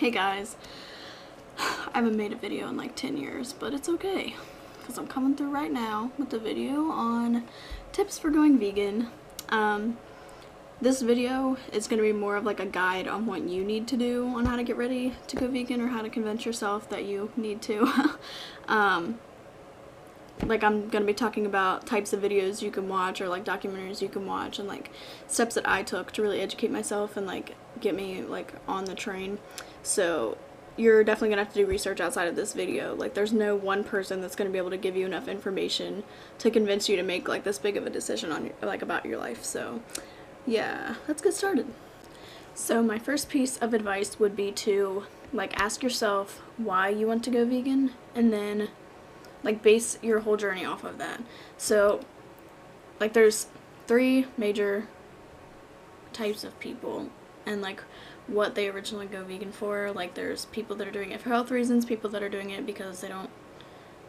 Hey guys, I haven't made a video in like 10 years, but it's okay because I'm coming through right now with a video on tips for going vegan. This video is going to be more of like a guide on what you need to do on how to get ready to go vegan or how to convince yourself that you need to. Like I'm going to be talking about types of videos you can watch or like documentaries you can watch and like steps that I took to really educate myself and like get me like on the train. So you're definitely going to have to do research outside of this video. Like there's no one person that's going to be able to give you enough information to convince you to make like this big of a decision on your, like about your life. So yeah, let's get started. So my first piece of advice would be to like ask yourself why you want to go vegan and then like base your whole journey off of that. So like there's 3 major types of people and like what they originally go vegan for. Like there's people that are doing it for health reasons, people that are doing it because they don't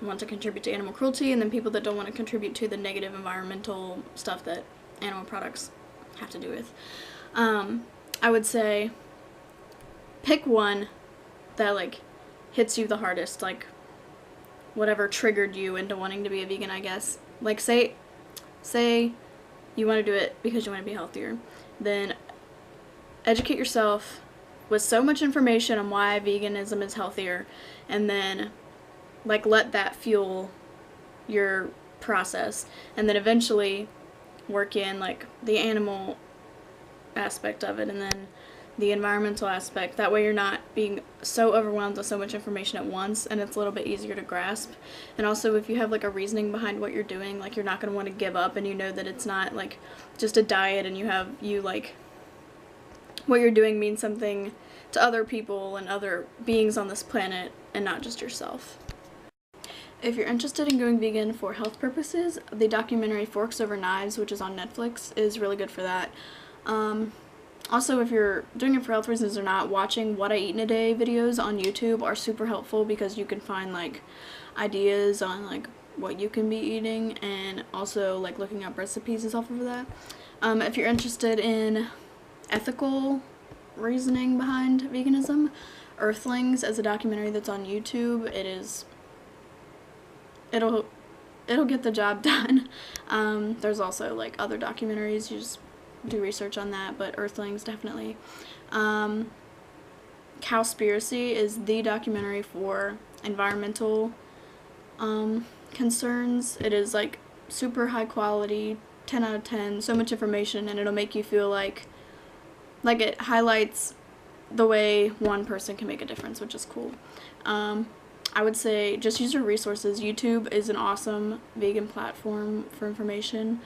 want to contribute to animal cruelty, and then people that don't want to contribute to the negative environmental stuff that animal products have to do with. I would say pick one that like hits you the hardest, like whatever triggered you into wanting to be a vegan, I guess. Like say you want to do it because you want to be healthier, then educate yourself with so much information on why veganism is healthier, and then like let that fuel your process, and then eventually work in like the animal aspect of it and then the environmental aspect. That way you're not being so overwhelmed with so much information at once, and it's a little bit easier to grasp. And also if you have like a reasoning behind what you're doing, like you're not going to want to give up, and you know that it's not like just a diet, and you like what you're doing means something to other people and other beings on this planet and not just yourself. If you're interested in going vegan for health purposes, the documentary Forks Over Knives, which is on Netflix, is really good for that. Also, if you're doing it for health reasons or not, watching What I Eat in a Day videos on YouTube are super helpful because you can find like ideas on like what you can be eating, and also like looking up recipes is helpful for that. If you're interested in ethical reasoning behind veganism, Earthlings is a documentary that's on YouTube. It'll get the job done. There's also like other documentaries, you just do research on that, but Earthlings definitely. Cowspiracy is the documentary for environmental concerns. It is like super high quality, 10 out of 10, so much information, and it'll make you feel like it highlights the way one person can make a difference, which is cool. I would say just use your resources. YouTube is an awesome vegan platform for information.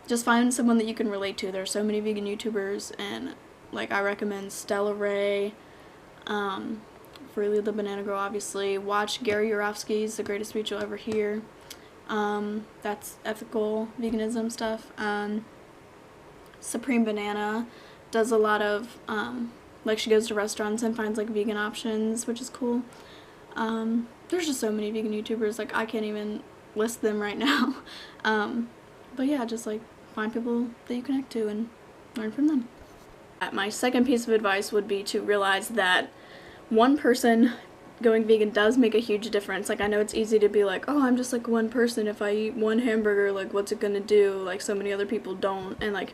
Just find someone that you can relate to. There are so many vegan YouTubers, and like I recommend Stella Rae, Freely the Banana Girl, obviously. Watch Gary Yourofsky's The Greatest Speech You'll Ever Hear. That's ethical veganism stuff. Supreme Banana does a lot of like she goes to restaurants and finds like vegan options, which is cool. There's just so many vegan YouTubers, like I can't even list them right now. But yeah, just like find people that you connect to and learn from them. My second piece of advice would be to realize that one person going vegan does make a huge difference. Like I know it's easy to be like, oh, I'm just like one person, if I eat one hamburger, like what's it gonna do? Like so many other people don't, and like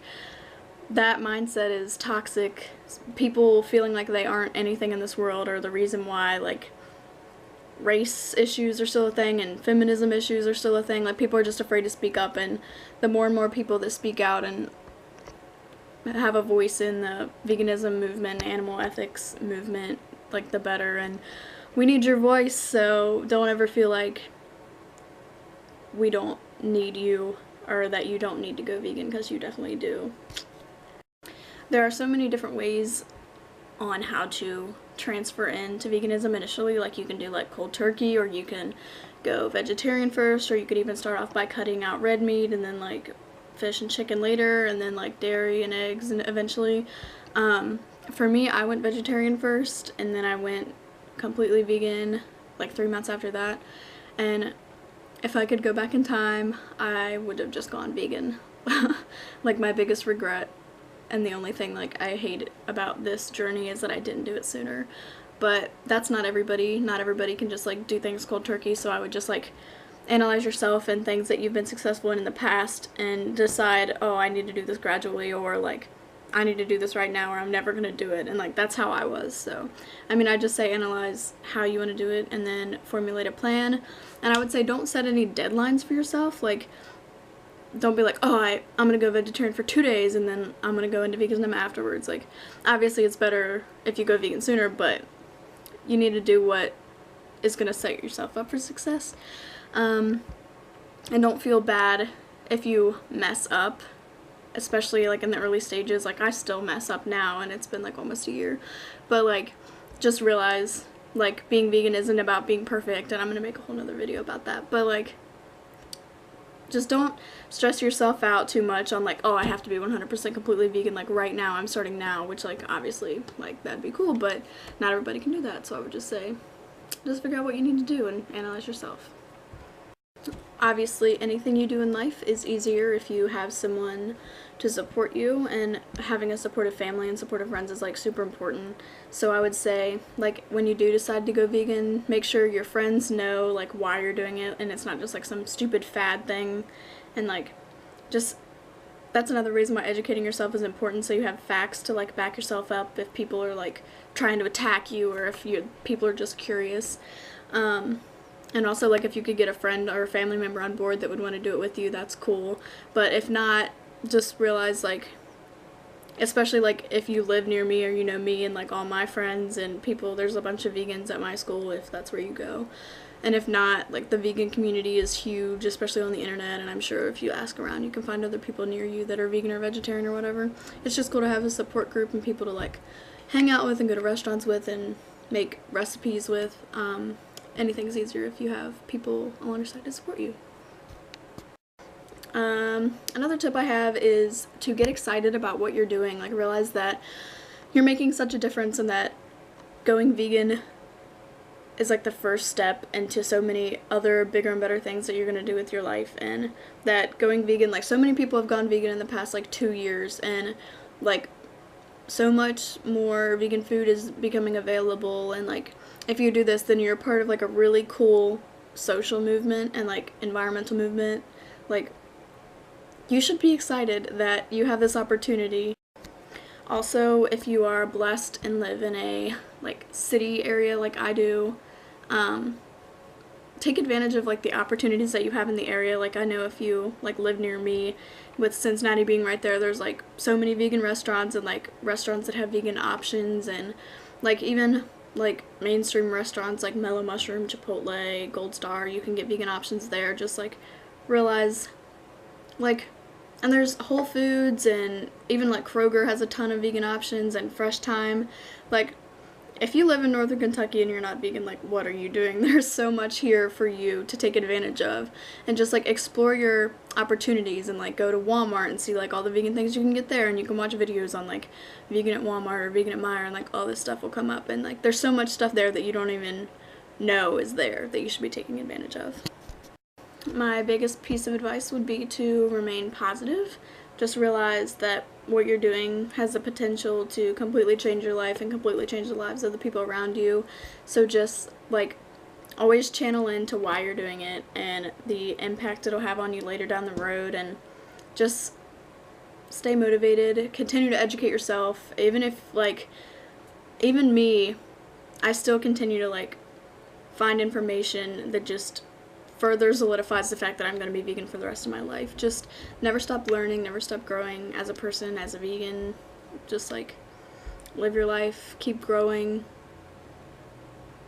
that mindset is toxic. People feeling like they aren't anything in this world are the reason why like race issues are still a thing and feminism issues are still a thing. Like people are just afraid to speak up, and the more and more people that speak out and have a voice in the veganism movement, animal ethics movement, like the better. And we need your voice, so don't ever feel like we don't need you or that you don't need to go vegan, because you definitely do. There are so many different ways on how to transfer into veganism initially. Like you can do like cold turkey, or you can go vegetarian first, or you could even start off by cutting out red meat and then like fish and chicken later, and then like dairy and eggs and eventually. For me, I went vegetarian first, and then I went completely vegan like 3 months after that. And if I could go back in time, I would have just gone vegan. Like my biggest regret and the only thing like I hate about this journey is that I didn't do it sooner. But that's not everybody. Not everybody can just like do things cold turkey, so I would just like analyze yourself and things that you've been successful in the past and decide, oh, I need to do this gradually, or like I need to do this right now or I'm never going to do it. And like that's how I was. So I mean, I just say analyze how you want to do it and then formulate a plan. And I would say don't set any deadlines for yourself. Like don't be like, oh, I'm going to go vegetarian for 2 days and then I'm going to go into veganism afterwards. Like obviously it's better if you go vegan sooner, but you need to do what is going to set yourself up for success. And don't feel bad if you mess up, especially like in the early stages. Like I still mess up now and it's been like almost a year, but like just realize like being vegan isn't about being perfect, and I'm gonna make a whole nother video about that, but like just don't stress yourself out too much on like, oh, I have to be 100% completely vegan like right now, I'm starting now, which like obviously like that'd be cool, but not everybody can do that. So I would just say just figure out what you need to do and analyze yourself. Obviously, anything you do in life is easier if you have someone to support you, and having a supportive family and supportive friends is like super important. So I would say like when you do decide to go vegan, make sure your friends know like why you're doing it and it's not just like some stupid fad thing. And like just that's another reason why educating yourself is important, so you have facts to like back yourself up if people are like trying to attack you or if people are just curious. And also, like, if you could get a friend or a family member on board that would want to do it with you, that's cool. But if not, just realize, like, especially, like, if you live near me or you know me and, like, all my friends and people, there's a bunch of vegans at my school if that's where you go. And if not, like, the vegan community is huge, especially on the internet, and I'm sure if you ask around, you can find other people near you that are vegan or vegetarian or whatever. It's just cool to have a support group and people to, like, hang out with and go to restaurants with and make recipes with. Anything's easier if you have people on your side to support you. Another tip I have is to get excited about what you're doing. Like realize that you're making such a difference and that going vegan is like the first step into so many other bigger and better things that you're going to do with your life, and that going vegan, like so many people have gone vegan in the past like 2 years, and like so much more vegan food is becoming available, and like if you do this then you're part of like a really cool social movement and like environmental movement. Like you should be excited that you have this opportunity. Also, if you are blessed and live in a like city area like I do, take advantage of like the opportunities that you have in the area. Like I know if you like live near me, with Cincinnati being right there, there's like so many vegan restaurants and like restaurants that have vegan options, and like even like mainstream restaurants like Mellow Mushroom, Chipotle, Gold Star, you can get vegan options there. Just like realize like, and there's Whole Foods, and even like Kroger has a ton of vegan options, and Fresh Time. Like if you live in northern Kentucky and you're not vegan, like what are you doing? There's so much here for you to take advantage of, and just like explore your opportunities and like go to Walmart and see like all the vegan things you can get there, and you can watch videos on like vegan at Walmart or vegan at Meijer, and like all this stuff will come up, and like there's so much stuff there that you don't even know is there that you should be taking advantage of. My biggest piece of advice would be to remain positive. Just realize that what you're doing has the potential to completely change your life and completely change the lives of the people around you. So just like always channel into why you're doing it and the impact it'll have on you later down the road, and just stay motivated, continue to educate yourself. Even if like, even me, I still continue to like find information that just further solidifies the fact that I'm going to be vegan for the rest of my life. Just never stop learning, never stop growing as a person, as a vegan. Just like live your life, keep growing.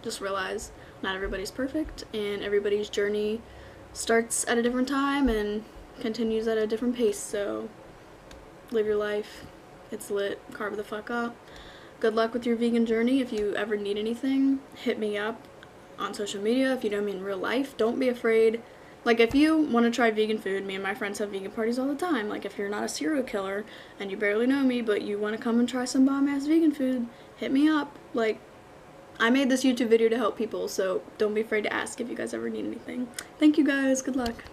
Just realize not everybody's perfect, and everybody's journey starts at a different time and continues at a different pace. So live your life. It's lit. Carve the fuck up. Good luck with your vegan journey. If you ever need anything, hit me up on social media. If you know me in real life, don't be afraid. Like if you want to try vegan food, me and my friends have vegan parties all the time. Like if you're not a serial killer and you barely know me but you want to come and try some bomb ass vegan food, hit me up. Like I made this YouTube video to help people, so don't be afraid to ask if you guys ever need anything. Thank you guys. Good luck.